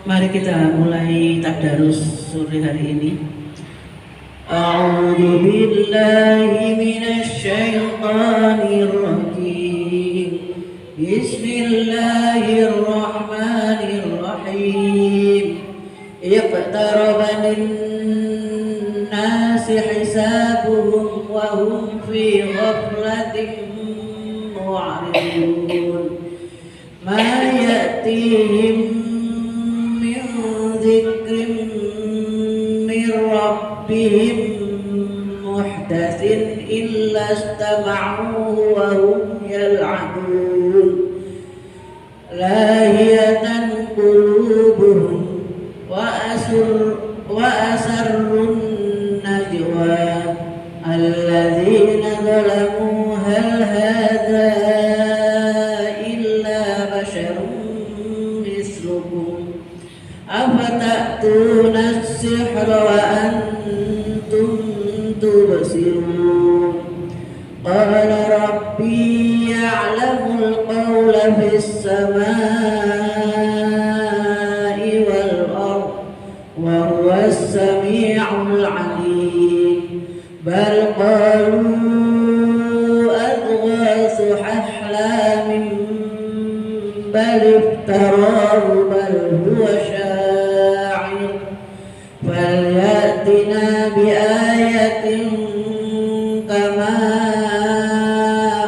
Mari kita mulai tadarus sore hari ini. A'udzu billahi minasy syaithanir rajim. Bismillahirrahmanirrahim. Iqtaraba lin-nasi hisabuhum wa hum fi ghaflatin mu'ridun. Ma ya'tihim ذكر من ربهم محدث إلا استمعوه وهم يلعبون لاهية قلوبهم وأسروا النجوى الذين ظلموا هل هذا إلا بشر مثلكم أفتأتون السحر وأنتم تبصرون قال ربي يعلم القول في السماء والأرض وهو السميع العليم بل قالوا أضغاث أحلام بل افتراه بل هو شاعر فليأتنا بآية كما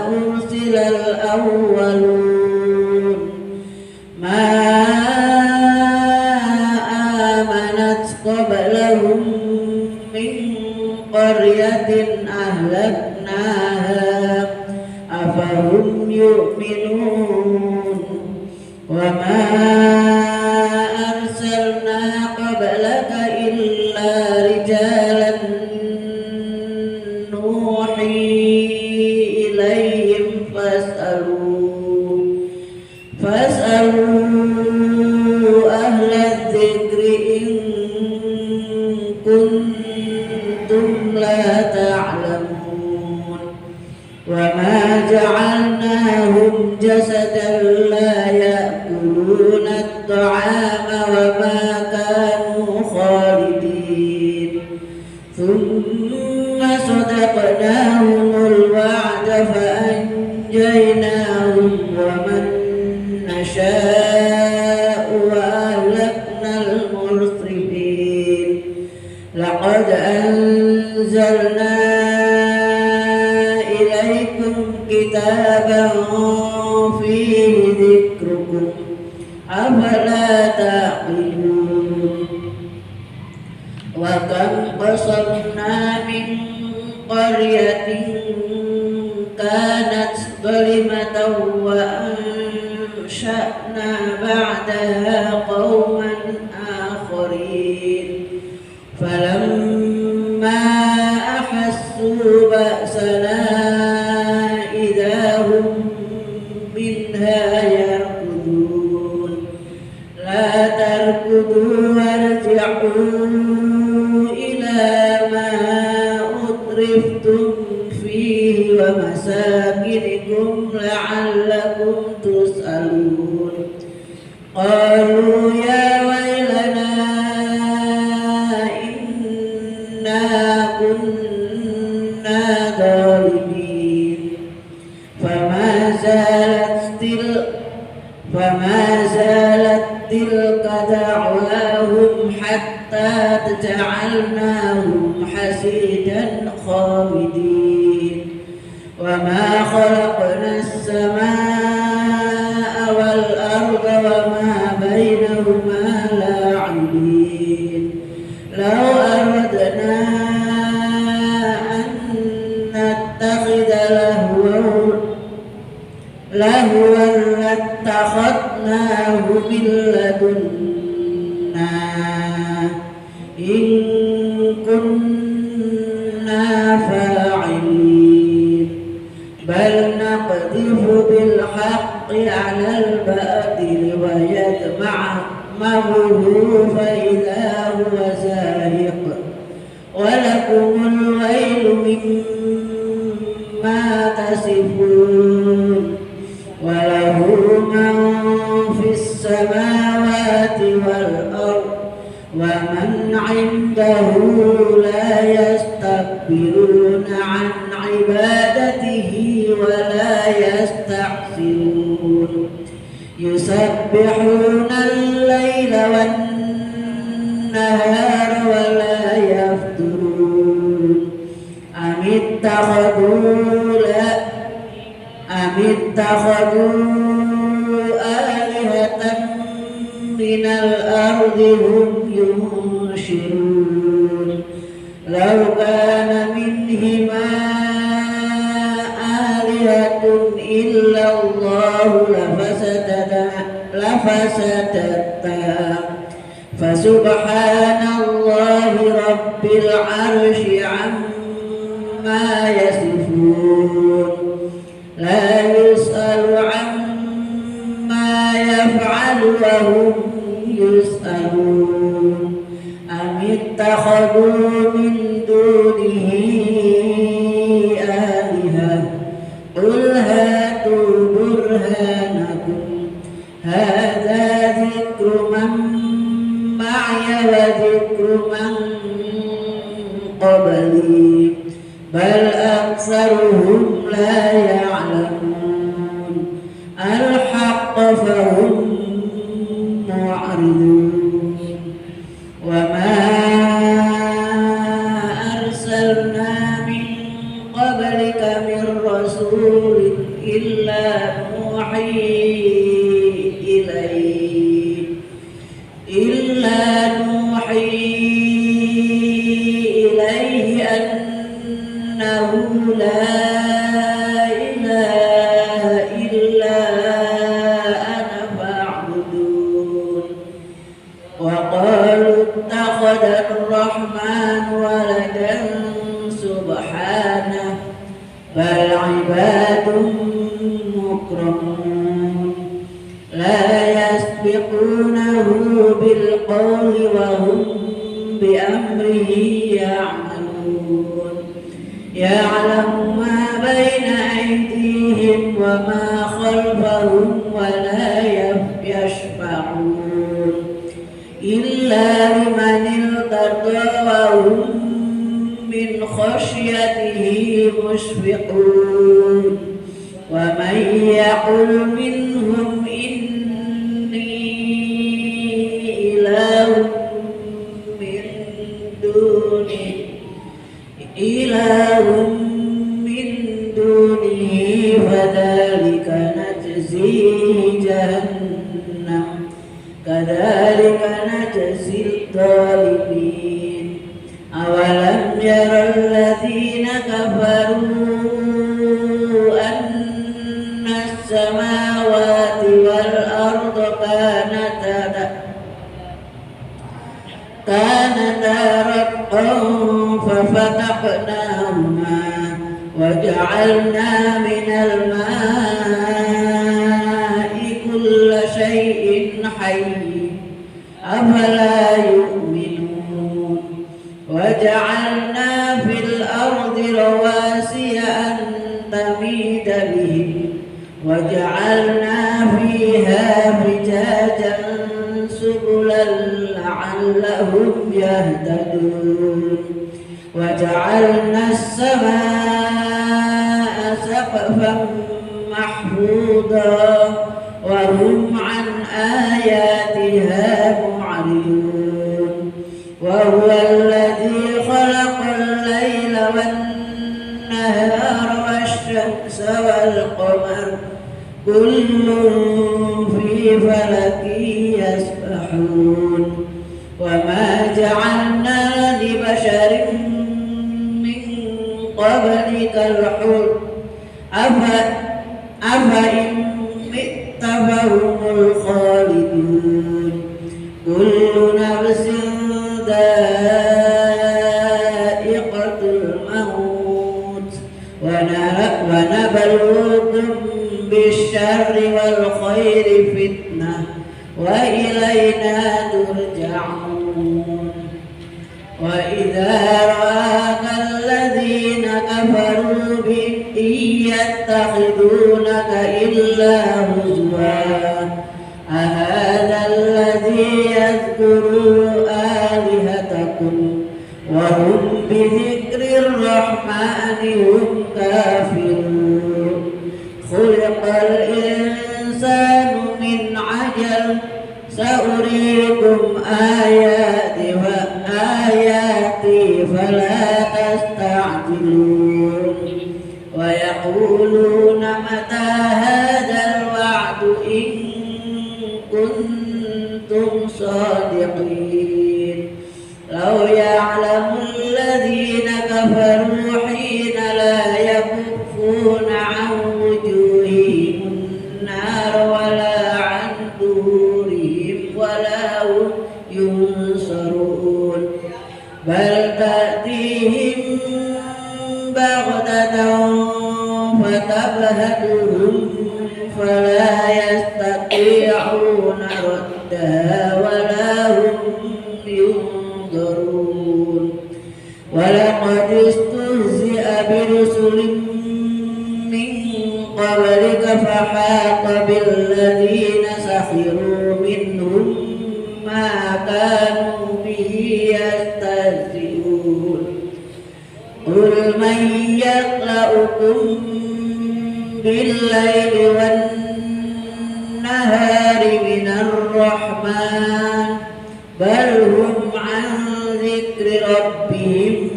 أرسل الأولون ما آمنت قبلهم من قرية أهلكناها أفهم يؤمنون وما أرسلنا قبلك إلا رجالا نوحي إليهم فاسألوا أهل الذكر إن كنتم لا تعلمون وما جعلناهم جسدا لا يأكلون الطعام وما كانوا خالدين ثم صدقناهم الوعد فأنجيناهم ومن نشاء وأهلكنا المسرفين لقد أنزلنا إليكم كتابا فيه ذكركم أفلا تعقلون وكم قصمنا من قرية كانت ظالمة وأنشأنا بعدها قوما آخرين فلما أحسوا بأسنا إذا هم منها يركضون لا تركضوا وارجعوا إلى ما أترفتم فيه ومساكنكم لعلكم تسألون قالوا يا ويلنا إنا كنا ظالمين فما زالت تلك دعواهم حتى جعلناهم حسيدا خامدين وما خلقنا السماء والأرض وما بينهما لاعبين لو أردنا أن نتخذ لهوا لاتخذناه من لدنا إن كنا فاعلين بل نقذف بالحق على الباطل ويدمغه فإذا هو زاهق ولكم الويل مما تصفون وله من في السماوات السماوات والأرض ومن عنده لا يستكبرون عن عبادته ولا يستحسرون يسبحون الليل والنهار ولا يفترون أم اتخذوا آلهة من الأرض هم ينشرون لو كان منهما آلهة إلا الله لفسدتا فسبحان الله رب العرش عما يصفون لا يسأل عما يفعل وهم يسألون أم اتخذوا من دونه آلهة قل هاتوا برهانكم هذا ذكر من معي وذكر من قبلي بل أكثرهم لا يعلمون الحق فهم معرضون وما أرسلنا من قبلك من رسول إلا نوحي إليه أنه لا إله إلا أنا فاعبدون وقالوا اتخذ الرحمن ولدا سبحانه بل عباد مكرمون لا يسبقونه بالقول وهم بأمره يعملون يعلم ما بين أيديهم وما خلفهم ولا يشفعون إلا لمن ارتضى وهم من خشيته مشفقون ومن يقل منهم إني إله من دونه فذلك نجزيه جهنم كذلك نجزي الظالمين أولم ير الذين كفروا أن السماوات والأرض كانتا رتقا ففتقناهما وجعلنا من الماء كل شيء حي أفلا يؤمنون وجعلنا في الأرض رواسي أن تميد بهم وجعلنا فيها فجاجا سبلا لعلهم يهتدون وجعلنا السماء سقفا محفوظا وهم عن آياتها معرضون وهو الذي خلق الليل والنهار والشمس والقمر كل في فلك يسبحون وما جعلنا لبشر من قبلك الخلد أفإن مت فهم الخالدون كل نفس ذائقة الموت ونبلوكم بالشر والخير فتنة وإلينا ترجعون وإذا رآك الذين كفروا إن يتخذونك إلا هزوا أهذا الذي يذكر آلهتكم وهم بذكر الرحمن هم كافرون خلق الإنسان من عجل سأريكم آياتي فلا تستعجلون ويقولون متى هذا الوعد إن كنتم صادقين لو يعلم الذين كفروا حين لا يكفون عن وجوههم النار ولا عن ظهورهم ولا هم ينصرون بل تأتيهم بغتة فتبهتهم فلا يستطيعون ردها ولا هم ينظرون ولقد استهزئ برسل من قبلك فحاق بالذين سخروا منهم ما كانوا به يستهزئون قل من يكلؤكم بالليل والنهار من الرحمن بل هم عن ذكر ربهم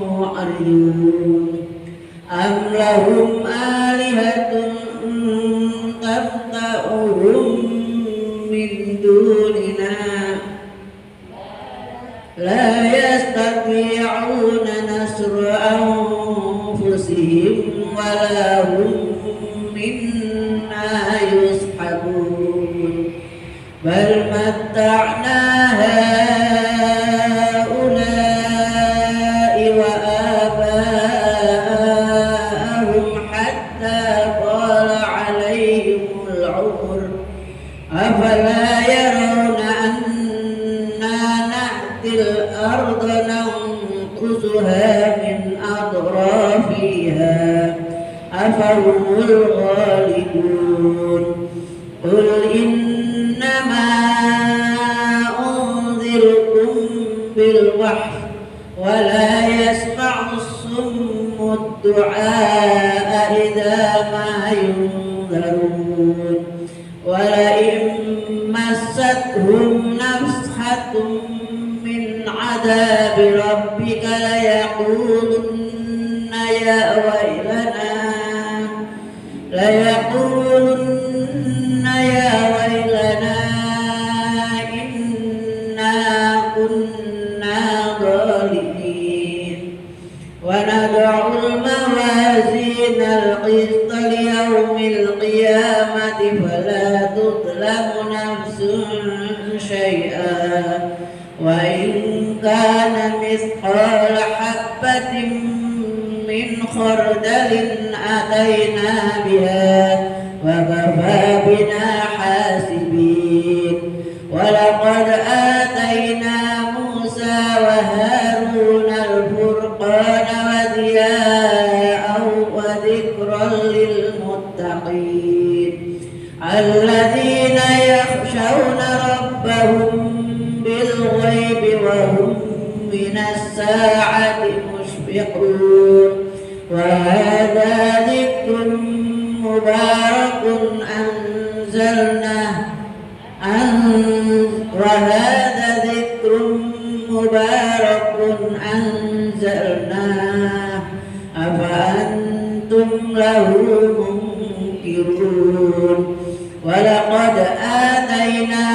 معرضون أم لهم آلهة تمنعهم من دوننا لا يستطيعون نصر أنفسهم ولا هم منا يصحبون بل متعنا هؤلاء وآباءهم حتى طال عليهم العمر أفلا يرون أنا نأتي الأرض ننقصها من أطرافها أفهم الغالبون قل إنما أنذركم بالوحي ولا يسمع الصم الدعاء إذا ما ينذرون ولئن مستهم نفحة من عذاب ربك ليقولن يا ويلنا إنا كنا ظالمين ونضع الموازين القسط ليوم القيامة فلا تظلم نفس شيئا وإن كان مثقال حبة من خردل أتينا بها وكفى بنا حاسبين ولقد آتينا موسى وهارون الفرقان وضياء وذكرا للمتقين الذين يخشون ربهم بالغيب وهم من الساعة مشفقون وهذا ذكر مبارك أنزلناه أفأنتم له منكرون ولقد آتينا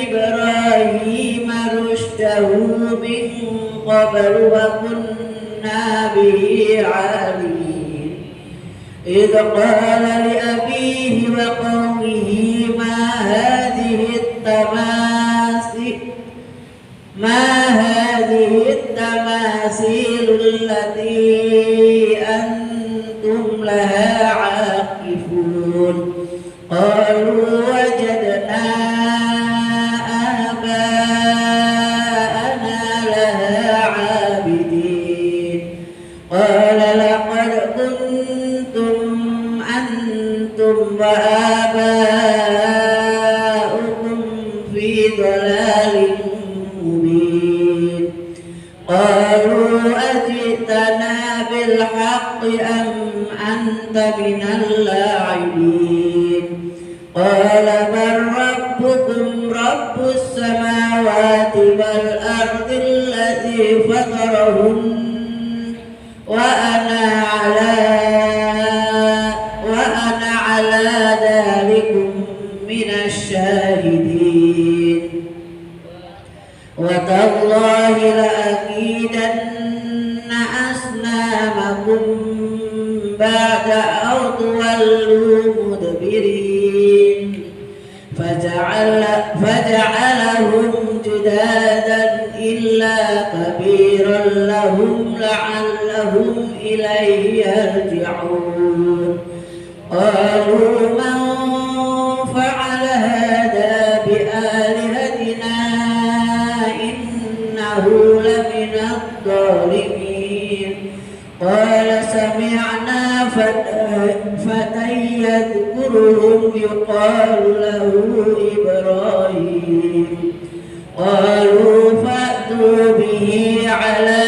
إبراهيم رشده من قبل وكنا به عالمين إذ قال لأبيه وقومه ما هذه التماثيل التي أنتم لها عاكفون قالوا وجدنا آباءنا لها عابدين قال لقد كنتم أنتم وآباؤكم قال بل ربكم رب السماوات والأرض الذي فطرهن وأنا على ذلكم من الشاهدين وتالله لأكيدن أصنامكم بعد أن تولوا مدبرين فجعلهم جدادا إلا كبيرا لهم لعلهم إليه يرجعون قالوا من فعل هذا بآلهتنا إنه لمن الظالمين قال سمعنا فتى يذكرهم يقال له إبراهيم قالوا فأتوا به على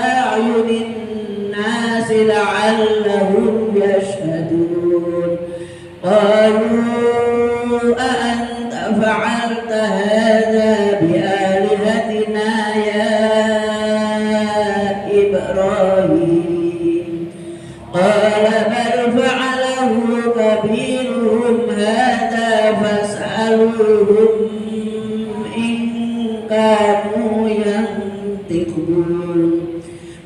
أعين الناس لعلهم يشهدون قالوا أأنت فعلت هذا بآلهتنا يا إبراهيم قال بل فعله كبيرهم هذا فاسألوهم إن كانوا ينطقون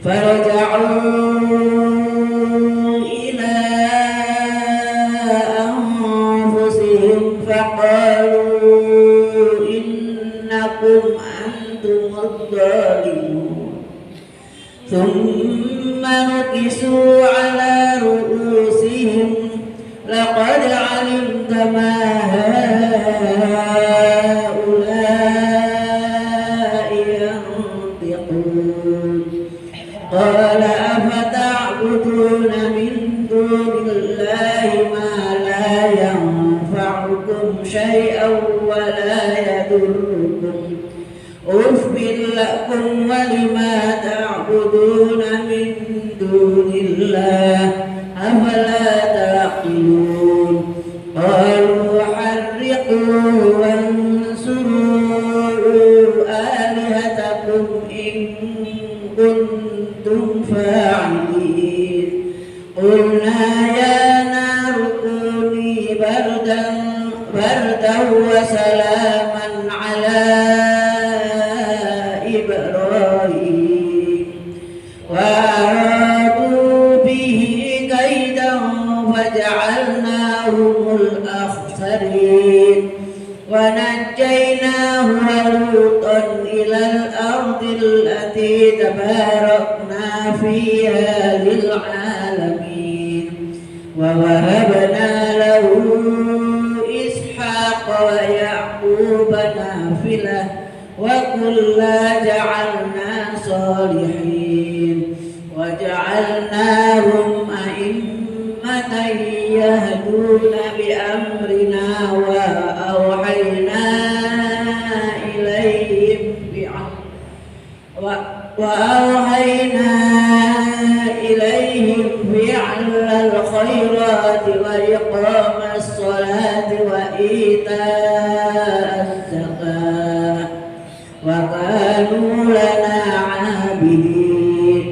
فرجعوا إلى أنفسهم فقالوا إنكم أنتم الظالمون ثم نكسوا على رؤوسهم لقد علمت ما هؤلاء ينطقون قال أفتعبدون من دون الله ما لا ينفعكم شيئا ولا يضركم أُفٍّ لكم ولما تعبدون من دون الله أفلا تعقلون قالوا حرقوه وانصروا آلهتكم إن كنتم فاعلين قلنا يا نار كوني بردا وسلاما على إبراهيم وأرادوا به كيدا فجعلناهم الأخسرين ونجيناه ولوطا إلى الأرض التي تباركنا فيها للعالمين ووهبنا له إسحاق ويعقوب نافلة وكلا جعلنا صالحين وجعلناهم أئمة يهدون بأمرنا وأوحينا إليهم فعل الخيرات وإقام الصلاة وإيتاء الزكاة وكانوا لنا عابدين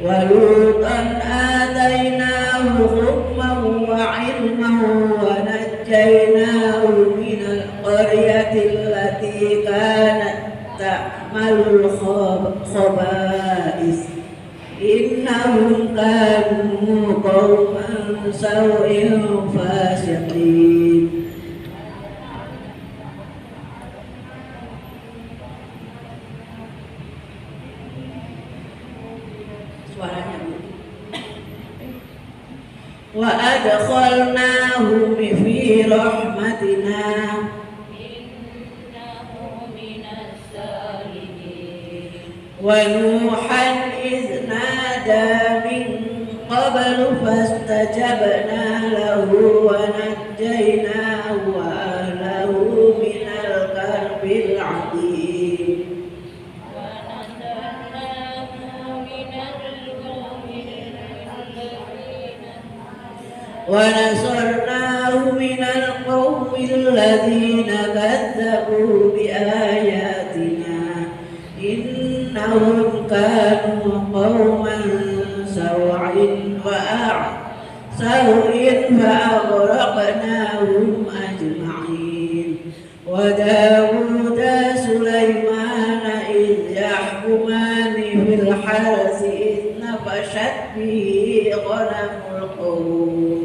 ولوطا آتيناه حكما وعلما ونجيناه من القرية التي كانت تعمل الخبائث إنهم كانوا قوما سوء فاسقين. وأدخلناه في رحمتنا إنه من الصالحين ونوحا إذ نادى من قبل فاستجبنا له ونجيناه وأهله من الكرب العظيم ونصرناه إنه من القوم الذين كذبوا بآياتنا إنهم كانوا قوما سوء فأغرقناهم أجمعين. وداود سليمان إذ يحكمان في الحرث إذ نفشت به غنم القوم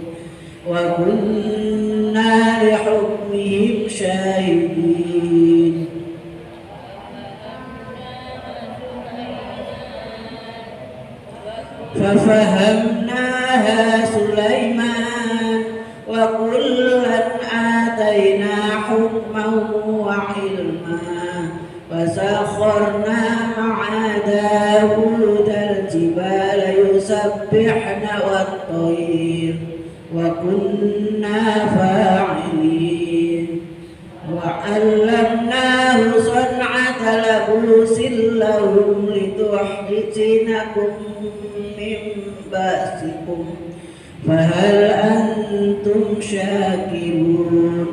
وكنا لحكمهم شاهدين. ففهمناها سليمان وكلا آتينا حكما وعلما وسخرنا مع داود الجبال يسبحن والطير وكنا فاعلين. وعلمناه صنعة لبوس لهم لتحصنكم من بأسكم فهل أنتم شاكرون.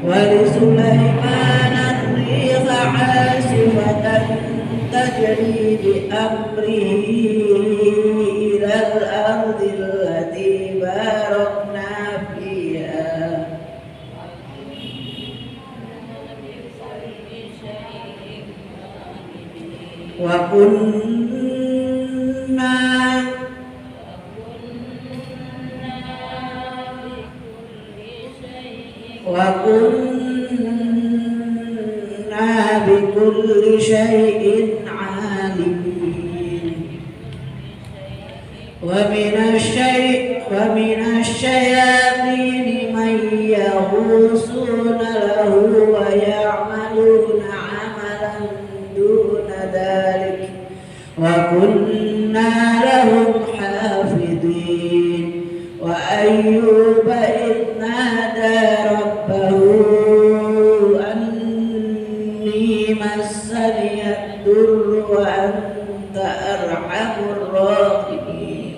ولسليمان الريح عاصفة تجري بأمره إلى الأرض التي باركنا فيها وكنا بكل شيء عالمين. ومن الشياطين من يغوصون له ويعملون عملا دون ذلك وكنا لهم حافظين. وأيوب إذ نادى ربه أني مسني الضر وأنت أرحم الراحمين.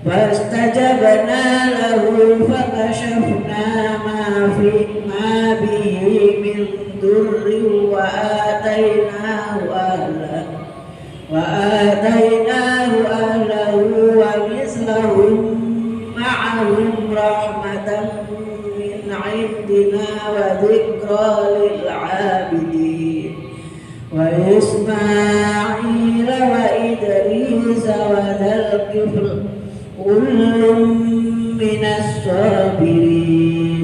فاستجبنا له فكشفنا ما به من ضر وآتيناه أهله ومثلهم معهم رحمة من عندنا وذكرى للعابدين. وإسماعيل وإدريس وذا الكفل كل من الصابرين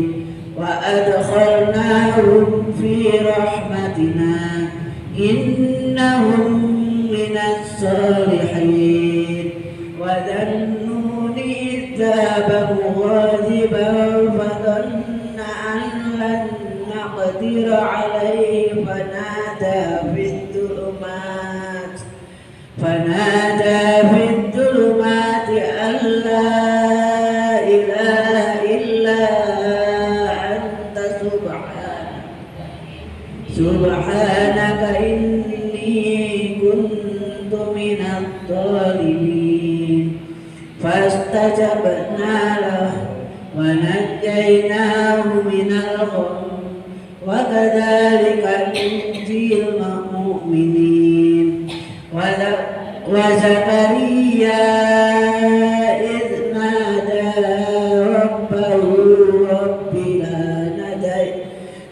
وأدخلناهم في رحمتنا إنهم من الصالحين. وذا النون إذ ذهب مغاضبا فظن أن لن نقدر عليه فنادى في الظلمات أن لا إله إلا أنت سبحانك إني كنت من الظالمين. فاستجبنا له ونجيناه من الغم وكذلك ننجي المؤمنين. وزكريا إذ نادى ربه رب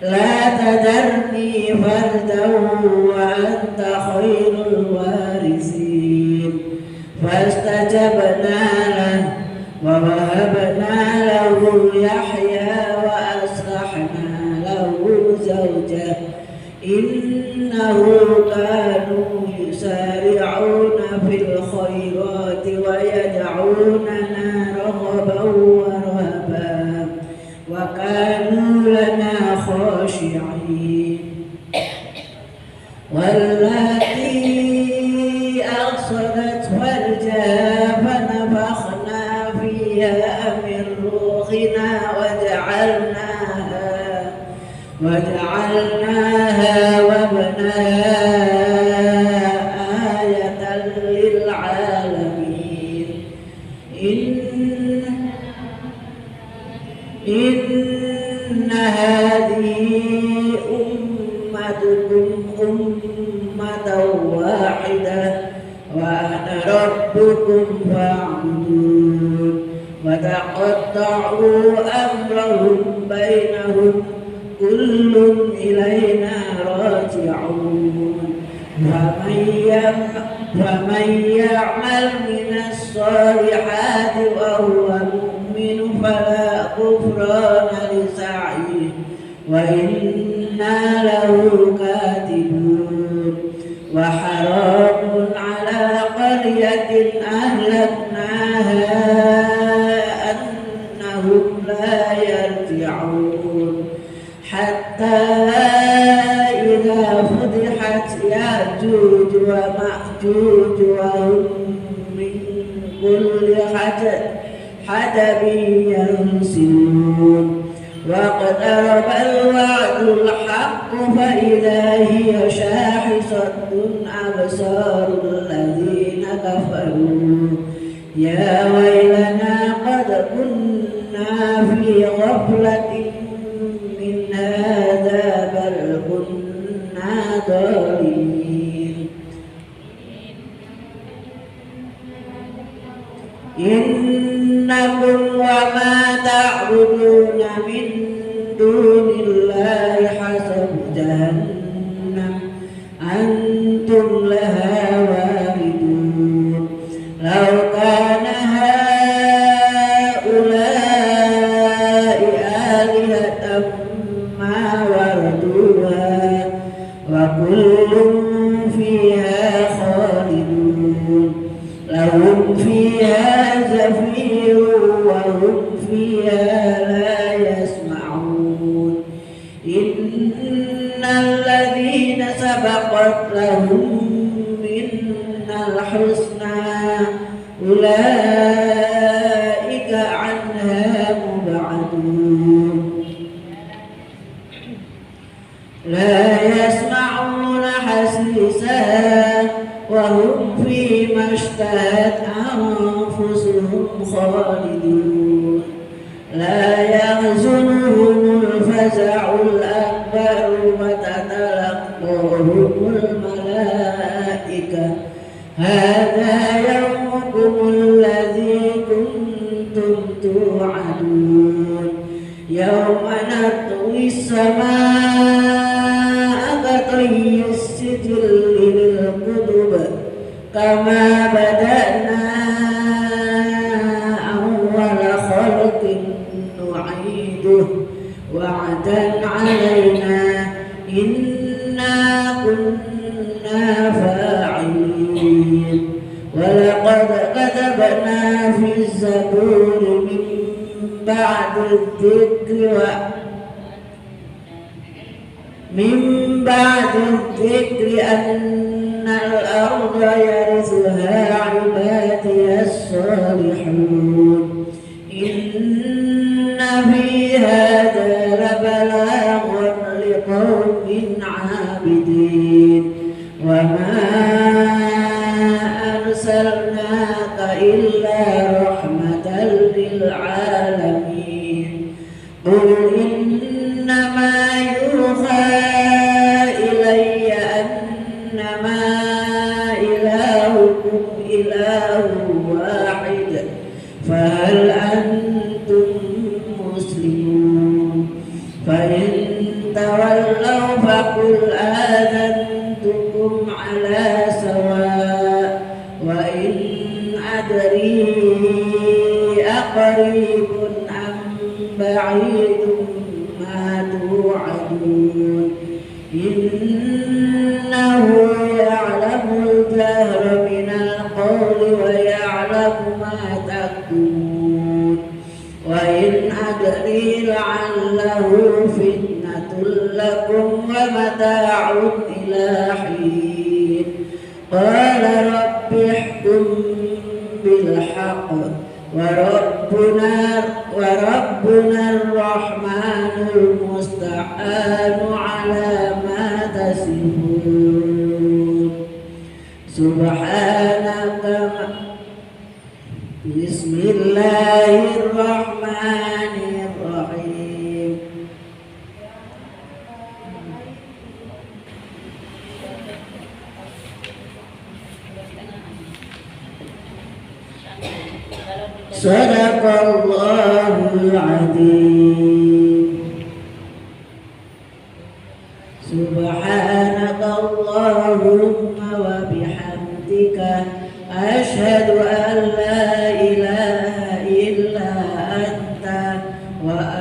لا تذرني فردا وأنت خير الوارثين. فاستجبنا له ووهبنا له يحيى وأصلحنا له زوجه إنه كانوا يسارعون في الخيرات ويدعوننا رغبا ورهبا وكانوا لنا خاشعين. واللاتي أحصنت فرجها فنفخنا فيها من روحنا وجعلناها وابنها آية للعالمين. إن هذه أمتكم أمة واحدة وأنا ربكم فاعبدون وتقطعوا أمرهم بينهم كل إلينا راجعون ومن يعمل من الصالحات وهو مؤمن فلا كفران لسعيه وإنا له كاتبون وحرام على قرية أهلكناها أنهم لا يرجعون حتى إذا فتحت يأجوج ومأجوج وهم من كل حدب ينسلون واقترب الوعد الحق فإذا هي شاخصة أبصار الذين كفروا يا ويلنا قد كنا في غفلة من هذا بل كنا ظالمين إنكم وما تعبدون من دون الله حسب جهنم أنتم لها واردون لو كان هؤلاء آلهة ما وردوها وكل فيها خالدون لهم فيها زفير وهم فيها لا يسمعون إن الذين سبقت لهم منا الحسنى أولئك عنها مبعدون لا يسمعون حسيسها وهم فيما اشتهت أنفسهم خالدون لا يحزنهم الفزع الأكبر وتتلقاهم الملائكة هذا يومكم الذي كنتم توعدون يوم نطوي السماء كطي السجل للكتب كما بدأنا أول خلق نعيده وعدا علينا إنا كنا فاعلين ولقد كتبنا في الزبور بعد الذكر أن الأرض يرثها عبادي الصالحون إن في هذا لبلاغا لقوم عابدين وما أرسلناك إلا رحمة للعالمين قل إنما يوحى إلي أنما إلهكم إله واحد فهل أنتم مسلمون فإن تولوا فقل آذنتكم على سواء وإن أدري أقريب أم بعيد ما توعدون إنه يعلم الجهر من القول ويعلم ما تكتمون وإن أدري لعله فتنة لكم ومتاع إلى حين قال رب احكم بالحق وربنا الرحمن المستعان على ما تصفون سبحانك بسم الله الرحمن الرحيم Sadaqallahul azim. Subhanakallahumma wa bihamdika asyhadu an la ilaha illa anta wa